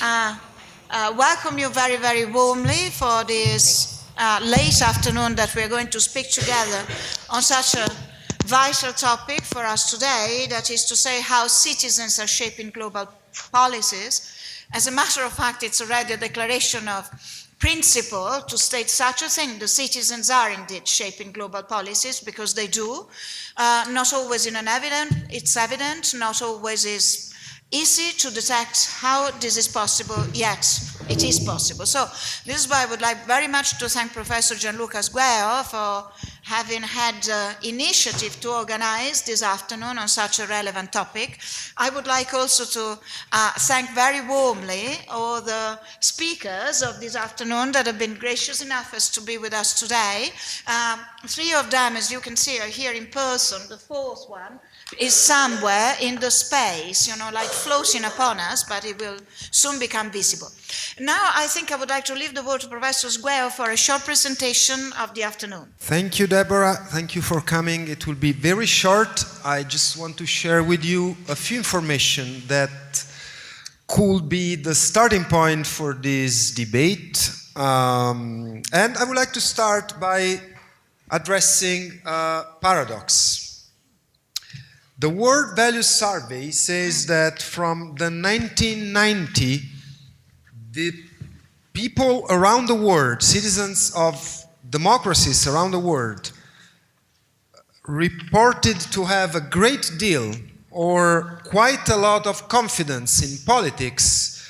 welcome you very, very warmly for this late afternoon that we're going to speak together on such a vital topic for us today, that is to say how citizens are shaping global policies. As a matter of fact, it's already a declaration of principle to state such a thing. The citizens are indeed shaping global policies, because they do. Not always it's evident, not always is easy to detect how this is possible, yet it is possible. So this is why I would like very much to thank Professor Gianluca Sgueo for having had initiative to organize this afternoon on such a relevant topic. I would like also to thank very warmly all the speakers of this afternoon that have been gracious enough as to be with us today. Three of them, as you can see, are here in person. The fourth one is somewhere in the space, like floating upon us, but it will soon become visible. Now I think I would like to leave the word to Professor Sgueo for a short presentation of the afternoon. Thank you, Deborah. Thank you for coming. It will be very short. I just want to share with you a few information that could be the starting point for this debate. And I would like to start by addressing a paradox. The World Values Survey says that from the 1990, the people around the world, citizens of democracies around the world, reported to have a great deal or quite a lot of confidence in politics,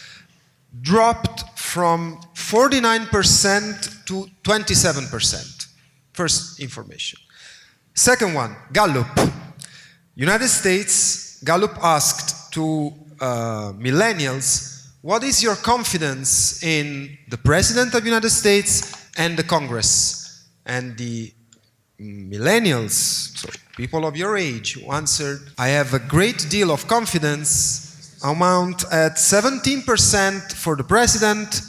dropped from 49% to 27%. First information. Second one, Gallup. United States, Gallup asked to millennials, what is your confidence in the President of the United States and the Congress? And the millennials, so people of your age, who answered, I have a great deal of confidence, amount at 17% for the President,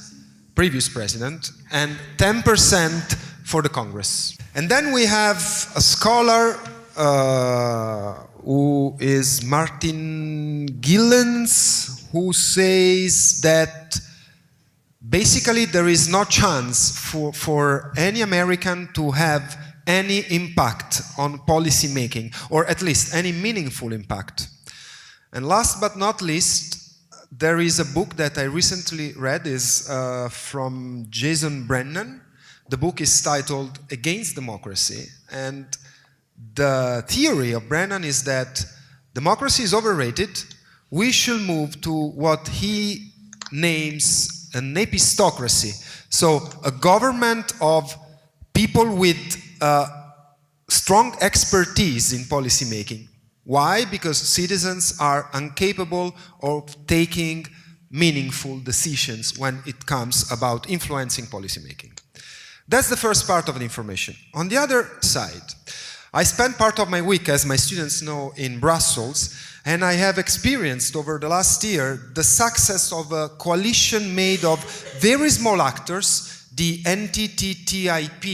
previous President, and 10% for the Congress. And then we have a scholar who is Martin Gillens, who says that basically there is no chance for any American to have any impact on policy making, or at least any meaningful impact. And last but not least, there is a book that I recently read, is from Jason Brennan. The book is titled Against Democracy, and the theory of Brennan is that democracy is overrated. We should move to what he names an epistocracy. So a government of people with strong expertise in policy making. Why? Because citizens are incapable of taking meaningful decisions when it comes about influencing policy making. That's the first part of the information. On the other side, I spent part of my week, as my students know, in Brussels, and I have experienced over the last year the success of a coalition made of very small actors, the NTTTIP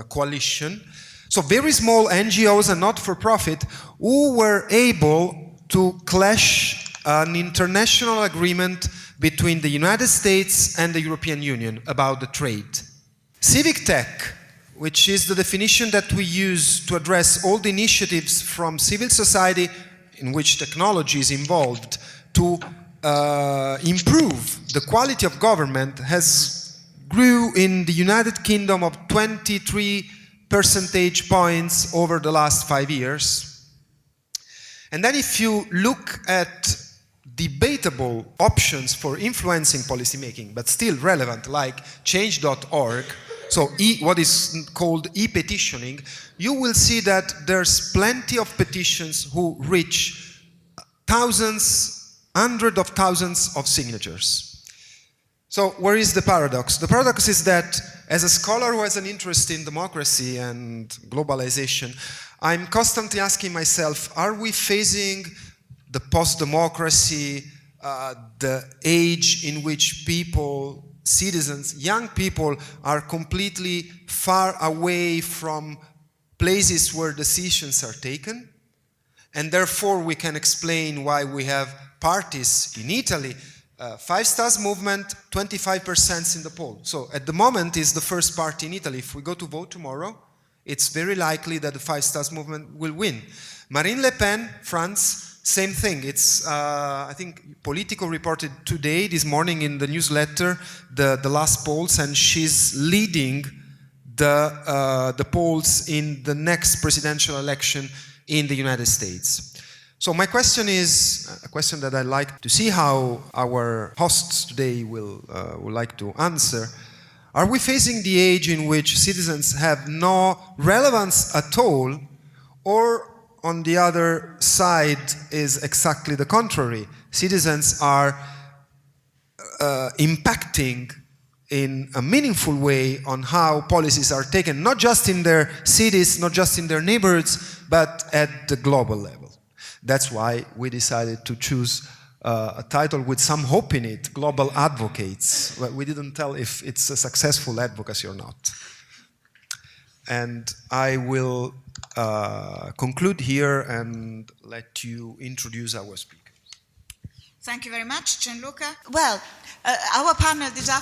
coalition, so very small NGOs and not-for-profit, who were able to clash an international agreement between the United States and the European Union about the trade. Civic tech, which is the definition that we use to address all the initiatives from civil society in which technology is involved to improve the quality of government, has grew in the United Kingdom of 23 percentage points over the last 5 years. And then if you look at debatable options for influencing policymaking, but still relevant, like change.org, so what is called e-petitioning, you will see that there's plenty of petitions who reach thousands, hundreds of thousands of signatures. So where is the paradox? The paradox is that as a scholar who has an interest in democracy and globalization, I'm constantly asking myself, are we facing the post-democracy, the age in which people, citizens, young people are completely far away from places where decisions are taken? And therefore we can explain why we have parties in Italy Five Stars movement, 25% in the poll. So at the moment is the first party in Italy. If we go to vote tomorrow, it's very likely that the Five Stars movement will win. Marine Le Pen, France, same thing. It's, I think Politico reported today, this morning in the newsletter, the last polls, and she's leading the polls in the next presidential election in the United States. So my question is a question that I'd like to see how our hosts today will like to answer. Are we facing the age in which citizens have no relevance at all, or on the other side is exactly the contrary? Citizens are impacting in a meaningful way on how policies are taken, not just in their cities, not just in their neighborhoods, but at the global level. That's why we decided to choose a title with some hope in it, Global Advocates. But we didn't tell if it's a successful advocacy or not. And I will conclude here and let you introduce our speakers. Thank you very much, Gianluca. Well, our panel this afternoon